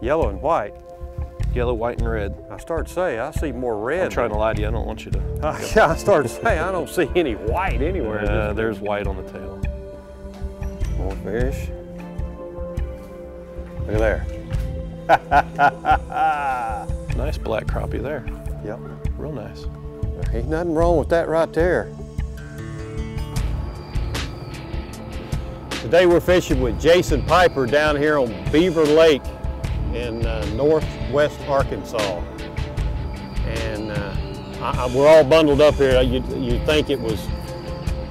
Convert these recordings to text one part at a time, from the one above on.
Yellow and white. Yellow, white, and red. I started to say, I see more red. I'm trying to lie to you, I don't want you to. Yeah, I started to say, I don't see any white anywhere. Yeah, there's white on the tail. More fish. Look at there. Nice black crappie there. Yep. Real nice. There ain't nothing wrong with that right there. Today we're fishing with Jason Piper down here on Beaver Lake in northwest Arkansas. And we're all bundled up here. You'd think it was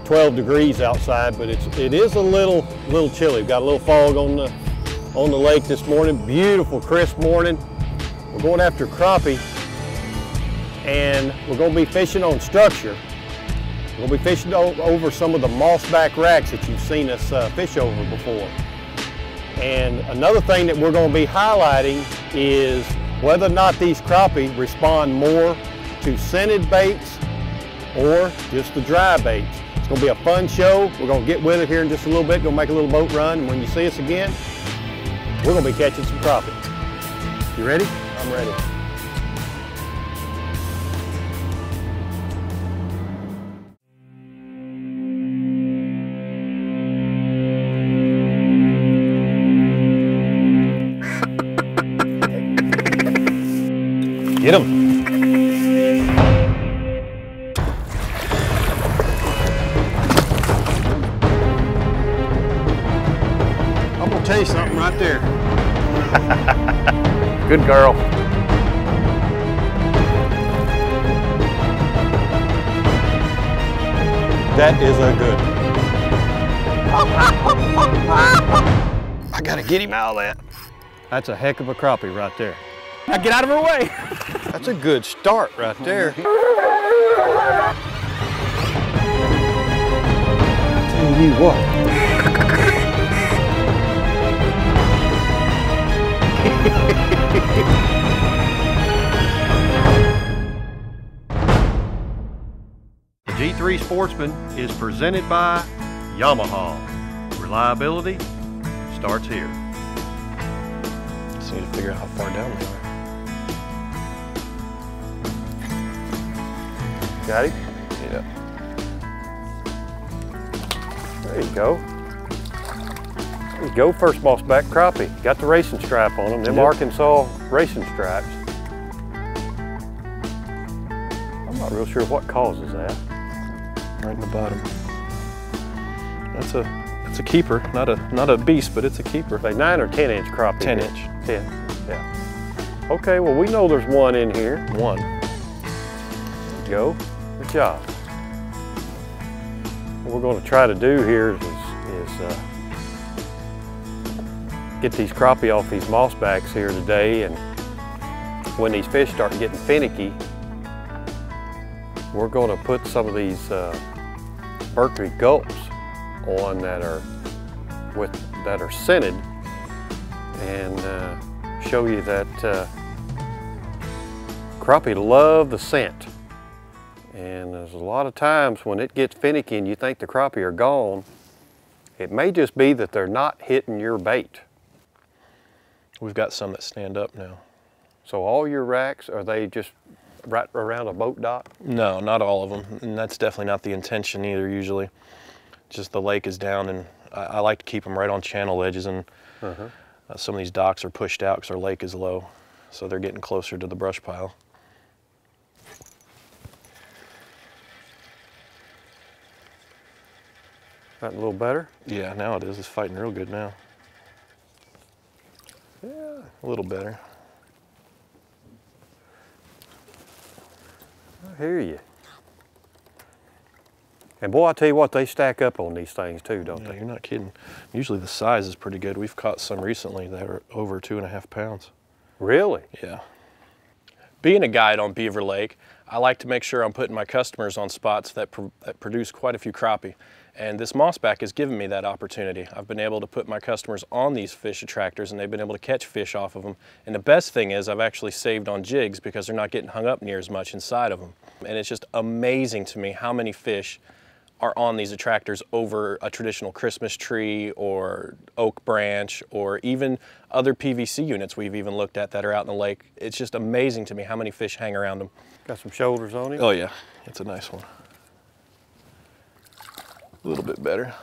12 degrees outside, but it is a little chilly. We've got a little fog on the lake this morning. Beautiful, crisp morning. We're going after crappie, and we're going to be fishing on structure. We'll be fishing over some of the MossBack racks that you've seen us fish over before. And another thing that we're going to be highlighting is whether or not these crappie respond more to scented baits or just the dry baits. It's going to be a fun show. We're going to get with it here in just a little bit. Going to make a little boat run. And when you see us again, we're going to be catching some crappie. You ready? I'm ready. Get him. I'm gonna tell you something right there. Good girl. That is a good one. I gotta get him out of that. That's a heck of a crappie right there. Now get out of her way. That's a good start right there. Tell you what. The G3 Sportsman is presented by Yamaha. Reliability starts here. Just need to figure out how far down they are. Got him? Yeah. There you go. There you go, first MossBack crappie. Got the racing stripe on them, them Arkansas racing stripes. I'm not real sure what causes that. Right in the bottom. That's a keeper, not a beast, but it's a keeper. They 9 or 10 inch crappie? 10 inch. 10, yeah. Okay, well we know there's one in here. One. There you go. Good job. What we're going to try to do here is get these crappie off these MossBacks here today, and when these fish start getting finicky, we're going to put some of these Berkley gulps on that are scented, and show you that crappie love the scent. And there's a lot of times when it gets finicky and you think the crappie are gone, it may just be that they're not hitting your bait. We've got some that stand up now. So all your racks, are they just right around a boat dock? No, not all of them. And that's definitely not the intention either usually. Just the lake is down, and I like to keep them right on channel edges, and some of these docks are pushed out because our lake is low. So they're getting closer to the brush pile. That a little better? Yeah, now it is. It's fighting real good now. Yeah, a little better. I hear you. And boy, I tell you what, they stack up on these things too, don't they? You're not kidding. Usually the size is pretty good. We've caught some recently that are over 2.5 pounds. Really? Yeah. Being a guide on Beaver Lake, I like to make sure I'm putting my customers on spots that produce quite a few crappie. And this MossBack has given me that opportunity. I've been able to put my customers on these fish attractors, and they've been able to catch fish off of them. And the best thing is I've actually saved on jigs because they're not getting hung up near as much inside of them. And it's just amazing to me how many fish are on these attractors over a traditional Christmas tree or oak branch or even other PVC units we've even looked at that are out in the lake. It's just amazing to me how many fish hang around them. Got some shoulders on him? Oh yeah, it's a nice one. A little bit better.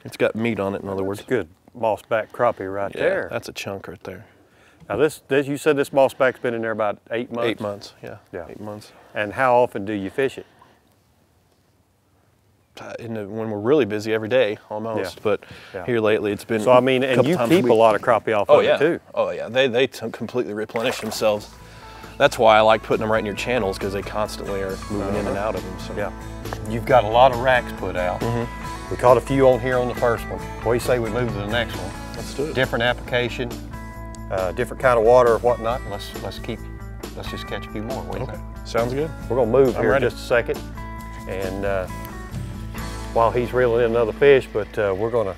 It's got meat on it, in other words. Good MossBack crappie right there. That's a chunk right there. Now this, you said this MossBack's been in there about 8 months? 8 months, yeah. 8 months. And how often do you fish it? When we're really busy, every day almost, but here lately it's been. So I mean, and you keep a lot of crappie off of it too. Oh yeah, they completely replenish themselves. That's why I like putting them right in your channels, because they constantly are moving in and out of them. So. Yeah, you've got a lot of racks put out. We caught a few on here on the first one. What do you say we move to the next one? Let's do it. Different application, different kind of water or whatnot. Let's just catch a few more. What do you think? Sounds good. We're gonna move here in just a second, and while he's reeling in another fish, but we're gonna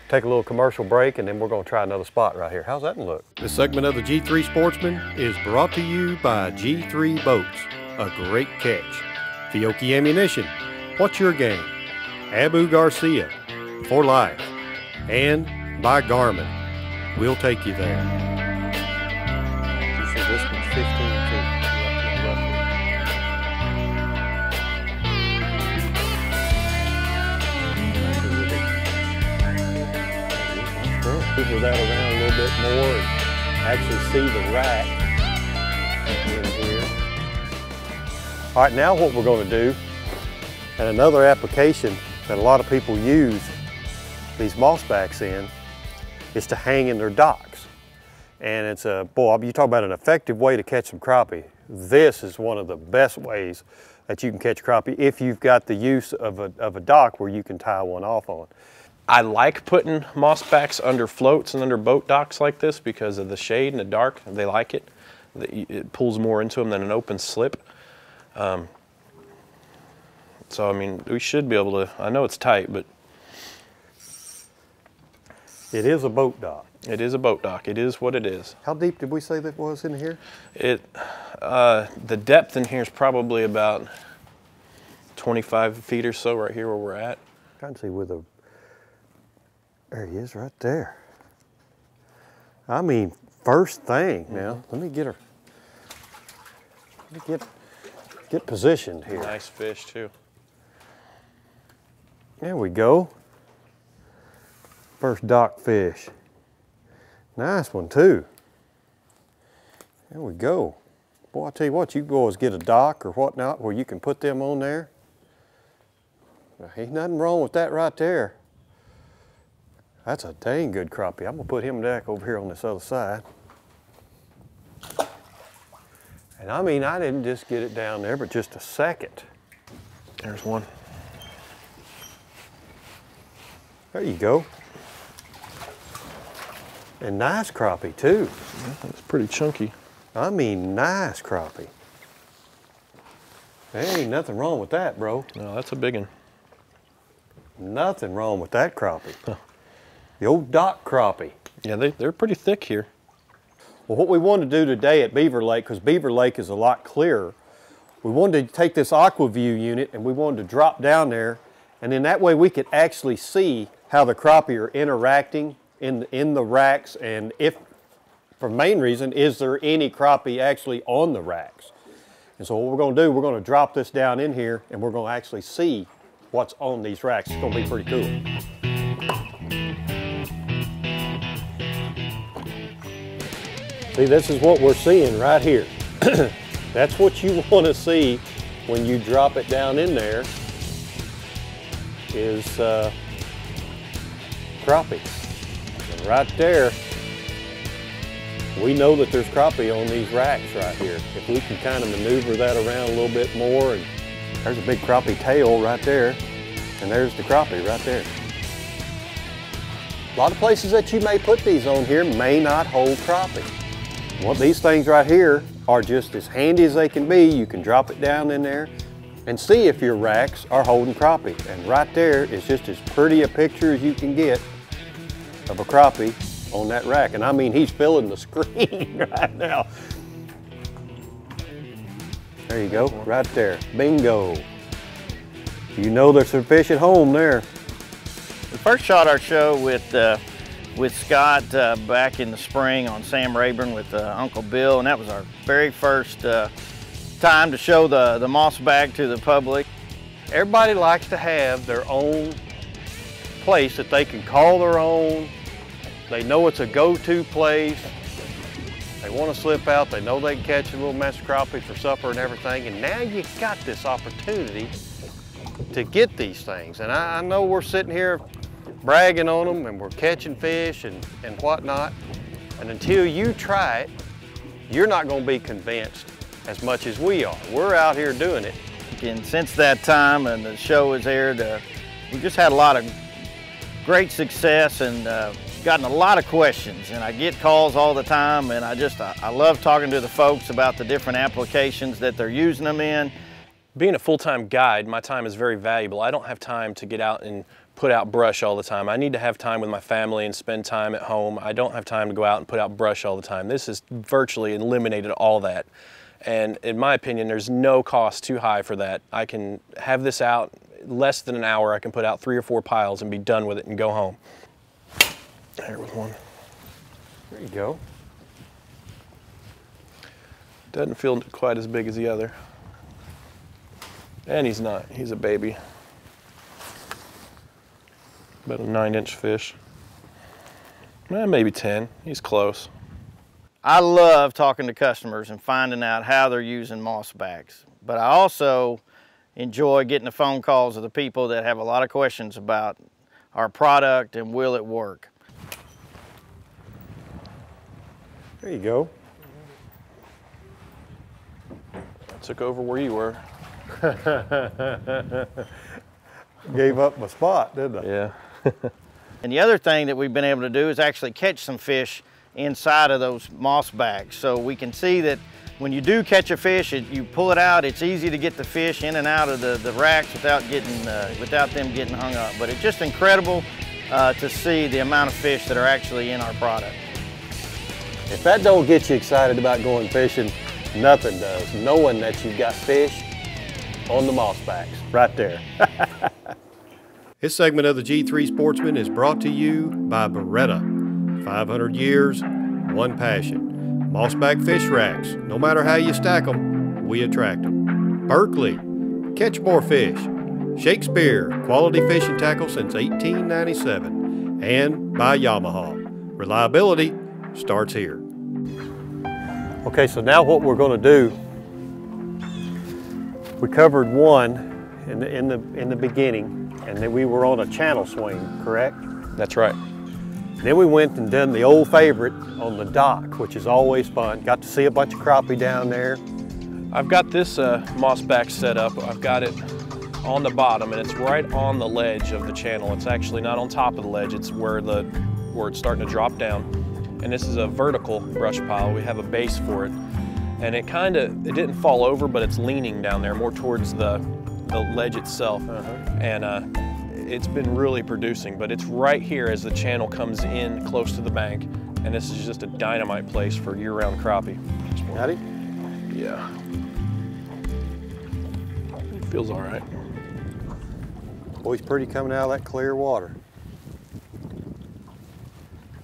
take a little commercial break, and then we're gonna try another spot right here. How's that look? This segment of the G3 Sportsman is brought to you by G3 Boats, a great catch. Fiocchi Ammunition, what's your game? Abu Garcia, for life. And by Garmin, we'll take you there. You said this one's 15 feet, roughly. Move that around a little bit more and actually see the rack in here. All right, now what we're going to do, and another application that a lot of people use these MossBacks in, is to hang in their docks. And it's a, boy, you talk about an effective way to catch some crappie. This is one of the best ways that you can catch crappie if you've got the use of a dock where you can tie one off on. I like putting MossBacks under floats and under boat docks like this because of the shade and the dark. They like it. It pulls more into them than an open slip. So, I mean, we should be able to, I know it's tight, but. It is a boat dock. It is a boat dock. It is what it is. How deep did we say that was in here? The depth in here is probably about 25 feet or so right here where we're at. I can see with a, there he is right there. I mean, first thing now. Let me get her, let me get positioned here. Nice fish too. There we go. First dock fish. Nice one too. There we go. Boy, I tell you what, you boys get a dock or whatnot where you can put them on there. Ain't nothing wrong with that right there. That's a dang good crappie. I'm gonna put him back over here on this other side. And I mean, I didn't just get it down there, but just a second. There's one. There you go. And nice crappie too. Yeah, that's pretty chunky. I mean, nice crappie. There ain't nothing wrong with that, bro. No, that's a big one. Nothing wrong with that crappie. Huh. The old dock crappie. Yeah, they're pretty thick here. Well, what we wanted to do today at Beaver Lake, because Beaver Lake is a lot clearer, we wanted to take this AquaView unit and we wanted to drop down there, and then that way we could actually see how the crappie are interacting in the racks, and if, for main reason, is there any crappie actually on the racks. And so what we're going to do, we're going to drop this down in here and we're going to actually see what's on these racks. It's going to be pretty cool. See, this is what we're seeing right here. That's what you want to see when you drop it down in there is crappie. And right there, we know that there's crappie on these racks right here. If we can kind of maneuver that around a little bit more, and there's a big crappie tail right there, and there's the crappie right there. A lot of places that you may put these on here may not hold crappie. Well, these things right here are just as handy as they can be. You can drop it down in there and see if your racks are holding crappie. And right there is just as pretty a picture as you can get of a crappie on that rack. And I mean, he's filling the screen right now. There you go, right there, bingo. You know there's some fish at home there. We first shot our show with Scott back in the spring on Sam Rayburn with Uncle Bill, and that was our very first time to show the MossBack to the public. Everybody likes to have their own place that they can call their own. They know it's a go-to place. They want to slip out. They know they can catch a little master crappie for supper and everything. And now you got this opportunity to get these things. And I know we're sitting here bragging on them and we're catching fish and whatnot. And until you try it, you're not going to be convinced as much as we are. We're out here doing it. And since that time and the show was aired, we just had a lot of great success and gotten a lot of questions. And I get calls all the time, and I love talking to the folks about the different applications that they're using them in. Being a full-time guide, my time is very valuable. I don't have time to get out and put out brush all the time. I need to have time with my family and spend time at home. I don't have time to go out and put out brush all the time. This has virtually eliminated all that. And in my opinion, there's no cost too high for that. I can have this out less than an hour. I can put out 3 or 4 piles and be done with it and go home. There was one. There you go. Doesn't feel quite as big as the other. And he's not, he's a baby. About a 9-inch fish. Maybe 10, he's close. I love talking to customers and finding out how they're using MossBacks, but I also enjoy getting the phone calls of the people that have a lot of questions about our product and will it work. There you go. Took over where you were. Gave up my spot, didn't I? Yeah. And the other thing that we've been able to do is actually catch some fish inside of those MossBacks. So we can see that when you do catch a fish, you pull it out, it's easy to get the fish in and out of the racks without them getting hung up. But it's just incredible to see the amount of fish that are actually in our product. If that don't get you excited about going fishing, nothing does. Knowing that you've got fish on the MossBacks, right there. This segment of the G3 Sportsman is brought to you by Beretta. 500 years, one passion. MossBack Fish Racks. No matter how you stack them, we attract them. Berkley. Catch more fish. Shakespeare. Quality fishing tackle since 1897. And by Yamaha. Reliability starts here. Okay, so now what we're going to do, we covered one in the beginning, and then we were on a channel swing, correct? That's right. Then we went and done the old favorite on the dock, which is always fun. Got to see a bunch of crappie down there. I've got this MossBack set up. I've got it on the bottom, and it's right on the ledge of the channel. It's actually not on top of the ledge. It's where it's starting to drop down. And this is a vertical brush pile. We have a base for it. And it didn't fall over, but it's leaning down there more towards the ledge itself. And it's been really producing, but it's right here as the channel comes in close to the bank. And this is just a dynamite place for year-round crappie. Got it? Yeah. It feels all right. Boy, he's pretty coming out of that clear water.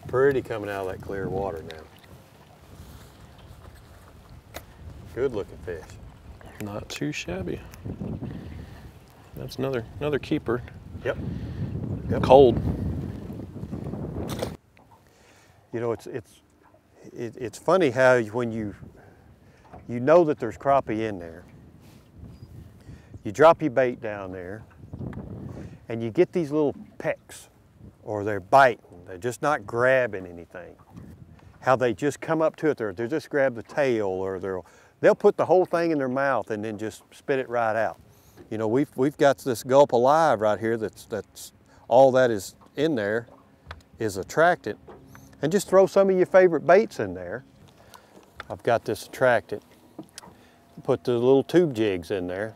Pretty coming out of that clear water now. Good looking fish. Not too shabby. That's another keeper. Yep. Cold. You know, it's funny how when you know that there's crappie in there, you drop your bait down there, and you get these little pecks, or they're biting. They're just not grabbing anything. How they just come up to it, they'll just grab the tail, or they'll put the whole thing in their mouth and then just spit it right out. You know, we've got this gulp alive right here that's all that is in there is attractant. And just throw some of your favorite baits in there. I've got this attractant. Put the little tube jigs in there.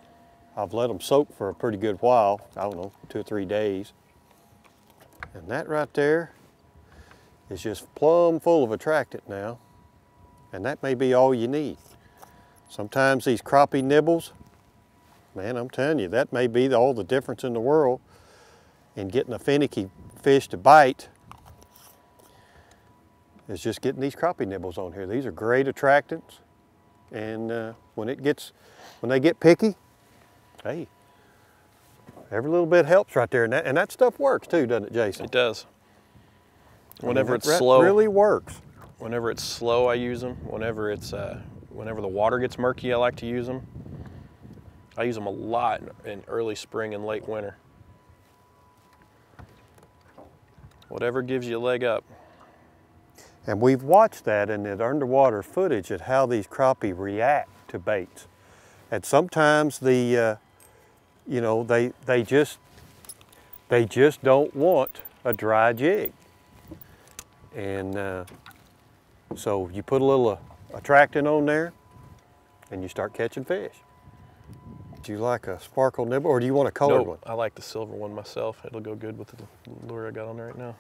I've let them soak for a pretty good while, I don't know, 2 or 3 days. And that right there is just plumb full of attractant now. And that may be all you need. Sometimes these crappie nibbles, man, I'm telling you, that may be all the difference in the world in getting a finicky fish to bite. Is just getting these crappie nibbles on here. These are great attractants, and when they get picky, hey, every little bit helps right there, and that stuff works too, doesn't it, Jason? It does. Whenever it's that slow, really works. Whenever it's slow, I use them. Whenever the water gets murky, I like to use them. I use them a lot in early spring and late winter. Whatever gives you a leg up. And we've watched that in the underwater footage at how these crappie react to baits. And sometimes the, you know, they just don't want a dry jig. And so you put a little attractant on there and you start catching fish. Do you like a sparkle nibble or do you want a colored one? I like the silver one myself. It'll go good with the lure I got on there right now.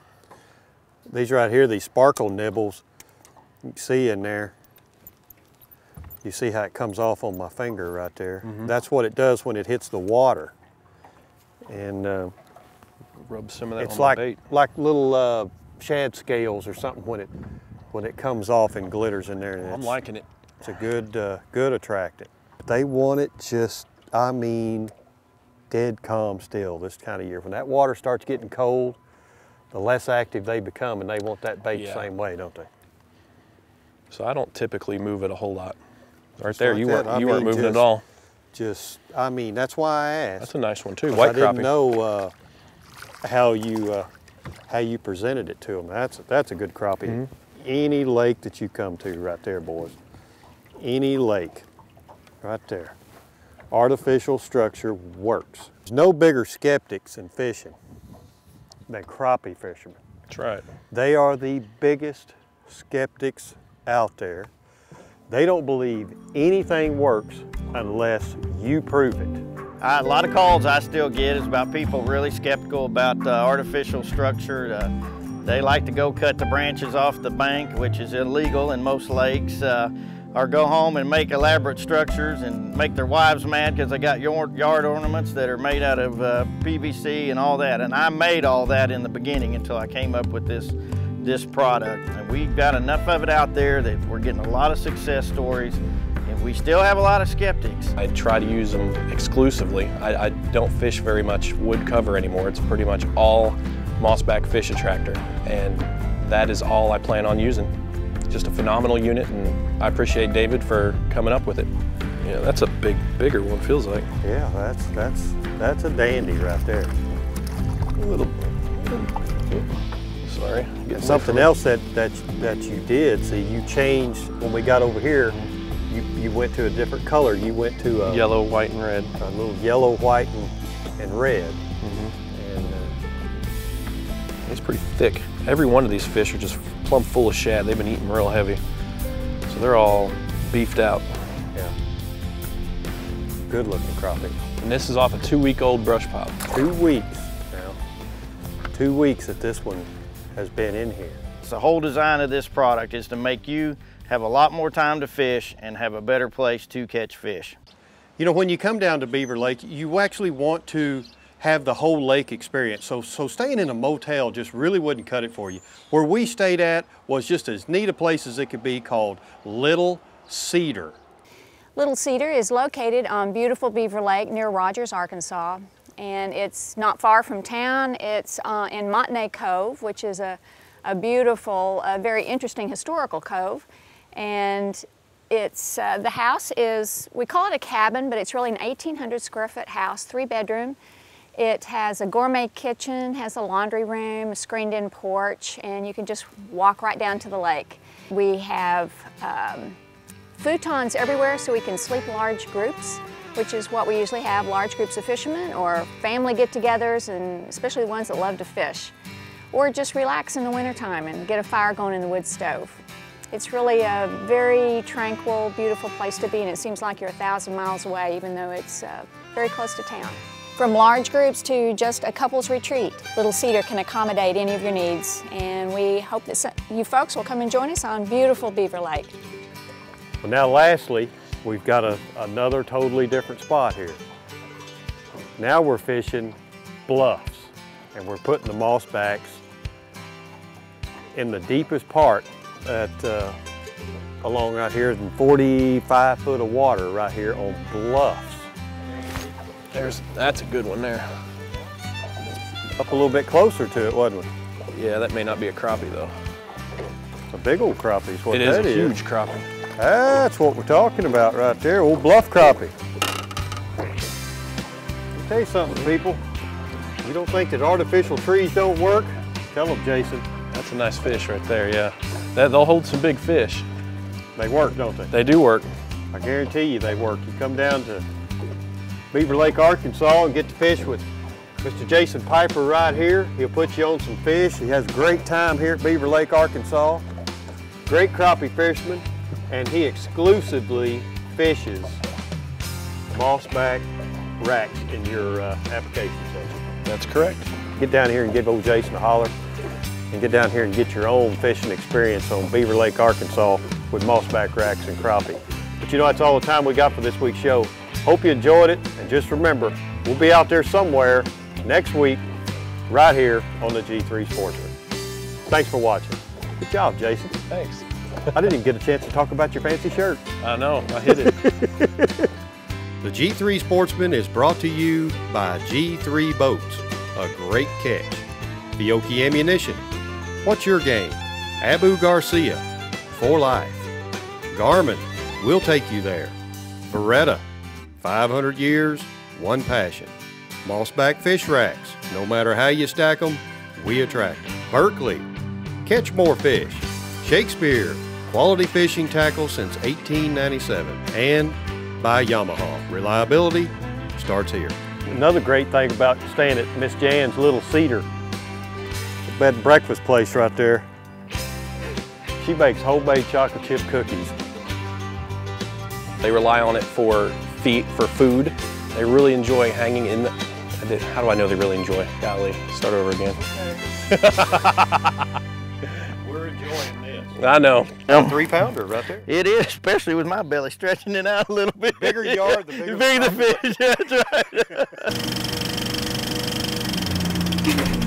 These right here, these sparkle nibbles, you can see in there, you see how it comes off on my finger right there. Mm-hmm. That's what it does when it hits the water. And rub some of that it's on like, the bait. like little shad scales or something when it comes off and glitters in there. And I'm liking it. It's a good attractant. They want it just, I mean, dead calm still this kind of year. When that water starts getting cold, the less active they become, and they want that bait the same way, don't they? So I don't typically move it a whole lot. Right Just there, like you that. weren't moving at all. I mean, that's why I asked. That's a nice one too, white crappie. I didn't know how you presented it to them. That's a good crappie. Mm-hmm. Any lake that you come to right there, boys. Any lake, right there. Artificial structure works. There's no bigger skeptics in fishing than crappie fishermen. That's right. They are the biggest skeptics out there. They don't believe anything works unless you prove it. A lot of calls I still get is about people really skeptical about artificial structure. They like to go cut the branches off the bank, which is illegal in most lakes, or go home and make elaborate structures and make their wives mad because they got yard ornaments that are made out of PVC and all that. And I made all that in the beginning until I came up with this product. And we've got enough of it out there that we're getting a lot of success stories, and we still have a lot of skeptics. I try to use them exclusively. I don't fish very much wood cover anymore. It's pretty much all MossBack fish attractor, and that is all I plan on using. Just a phenomenal unit, and I appreciate David for coming up with it. Yeah, that's a bigger one, feels like. Yeah, that's a dandy right there. A little. Sorry. Something else that you did, see, you changed when we got over here. You went to a different color. You went to a yellow, white, and red. A little yellow, white, and red. Mm-hmm. And it's pretty thick. Every one of these fish are just plumb full of shad. They've been eating real heavy, so they're all beefed out. Yeah. Good looking crappie. And this is off a 2-week-old brush pile. 2 weeks now. 2 weeks that this one has been in here. The whole design of this product is to make you have a lot more time to fish and have a better place to catch fish. You know, when you come down to Beaver Lake, you actually want to have the whole lake experience. So staying in a motel just really wouldn't cut it for you. Where we stayed at was just as neat a place as it could be, called Little Cedar. Little Cedar is located on beautiful Beaver Lake near Rogers, Arkansas. And it's not far from town. It's in Montenay Cove, which is a beautiful, very interesting historical cove. And it's, the house is, we call it a cabin, but it's really an 1,800 square foot house, 3-bedroom. It has a gourmet kitchen, has a laundry room, a screened in porch, and you can just walk right down to the lake. We have futons everywhere so we can sleep large groups, which is what we usually have, large groups of fishermen or family get-togethers, and especially the ones that love to fish. Or just relax in the wintertime and get a fire going in the wood stove. It's really a very tranquil, beautiful place to be, and it seems like you're 1,000 miles away, even though it's very close to town. From large groups to just a couple's retreat, Little Cedar can accommodate any of your needs, and we hope that you folks will come and join us on beautiful Beaver Lake. Well, now lastly, we've got another totally different spot here. Now we're fishing bluffs, and we're putting the MossBacks in the deepest part along right here, in 45 foot of water right here on bluffs. That's a good one there. Up a little bit closer to it, wasn't we? Yeah, that may not be a crappie though. A big old crappie is what it is. That is. A huge crappie. That's what we're talking about right there, old bluff crappie. I'll tell you something, people. You don't think that artificial trees don't work? Tell them, Jason. That's a nice fish right there, yeah. They'll hold some big fish. They work, don't they? They do work. I guarantee you they work. You come down to Beaver Lake, Arkansas and get to fish with Mr. Jason Piper right here. He'll put you on some fish. He has a great time here at Beaver Lake, Arkansas. Great crappie fisherman, and he exclusively fishes MossBack racks in your application section. That's correct. Get down here and give old Jason a holler, and get down here and get your own fishing experience on Beaver Lake, Arkansas with MossBack racks and crappie. But you know, that's all the time we got for this week's show. Hope you enjoyed it, and just remember, we'll be out there somewhere next week, right here on the G3 Sportsman. Thanks for watching. Good job, Jason. Thanks. I didn't even get a chance to talk about your fancy shirt. I know, I hit it. The G3 Sportsman is brought to you by G3 Boats, a great catch. Fiocchi Ammunition, what's your game? Abu Garcia, for life. Garmin, we'll take you there. Beretta, 500 years, one passion. MossBack Fish Racks, no matter how you stack them, we attract them. Berkley, catch more fish. Shakespeare, quality fishing tackle since 1897. And by Yamaha, reliability starts here. Another great thing about staying at Miss Jan's Little Cedar, the bed and breakfast place right there, she bakes homemade chocolate chip cookies. They rely on it for food. They really enjoy hanging in the, how do I know they really enjoy? Golly, start over again. We're enjoying this. I know. 3-pounder right there. It is, especially with my belly stretching it out a little bit. Bigger yard, the bigger the fish. That's right.